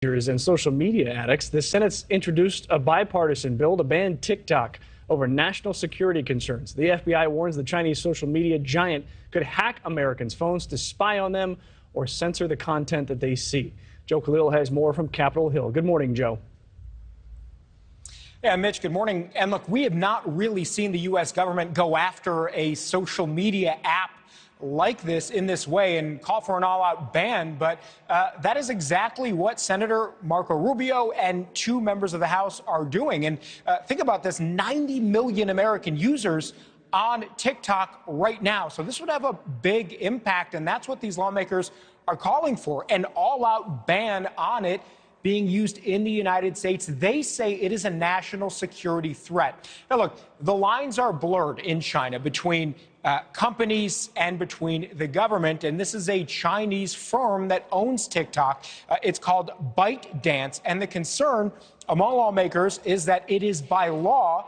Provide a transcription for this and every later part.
And social media addicts, the Senate's introduced a bipartisan bill to ban TikTok over national security concerns. The FBI warns the Chinese social media giant could hack Americans' phones to spy on them or censor the content that they see. Joe Khalil has more from Capitol Hill. Good morning, Joe. Yeah, Mitch, good morning. And look, we have not really seen the U.S. government go after a social media app like this in this way and call for an all-out ban, but that is exactly what Senator Marco Rubio and two members of the House are doing. And think about this, 90 million American users on TikTok right now. So this would have a big impact, and that's what these lawmakers are calling for, an all-out ban on it being used in the United States. They say it is a national security threat. Now, look, the lines are blurred in China between companies and between the government, and this is a Chinese firm that owns TikTok. It's called ByteDance, and the concern among lawmakers is that it is by law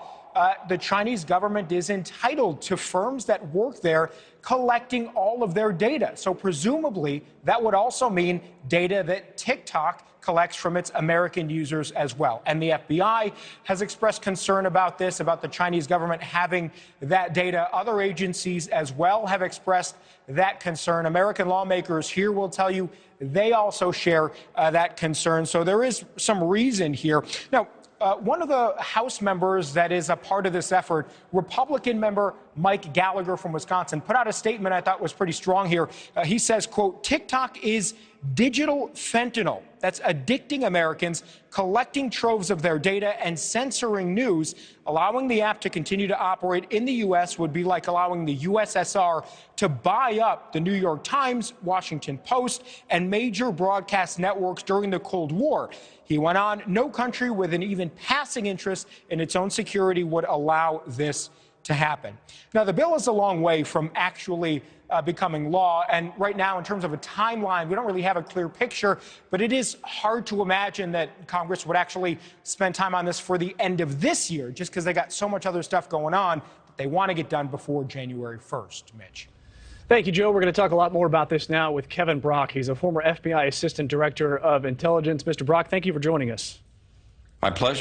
the Chinese government is entitled to firms that work there collecting all of their data. So presumably that would also mean data that TikTok collects from its American users as well. And the FBI has expressed concern about this, about the Chinese government having that data. Other agencies as well have expressed that concern. American lawmakers here will tell you they also share that concern. So there is some reason here. Now, one of the House members that is a part of this effort, Republican member Mike Gallagher from Wisconsin, put out a statement I thought was pretty strong here. He says, quote, "TikTok is digital fentanyl that's addicting Americans, collecting troves of their data and censoring news. Allowing the app to continue to operate in the U.S. would be like allowing the USSR to buy up the New York Times, Washington Post, and major broadcast networks during the Cold War." He went on, "No country with an even passing interest in its own security would allow this to happen." Now, the bill is a long way from actually becoming law. And right now, in terms of a timeline, we don't really have a clear picture. But it is hard to imagine that Congress would actually spend time on this for the end of this year, just because they got so much other stuff going on that they want to get done before January 1st. Mitch. Thank you, Joe. We're going to talk a lot more about this now with Kevin Brock. He's a former FBI Assistant Director of Intelligence. Mr. Brock, thank you for joining us. My pleasure.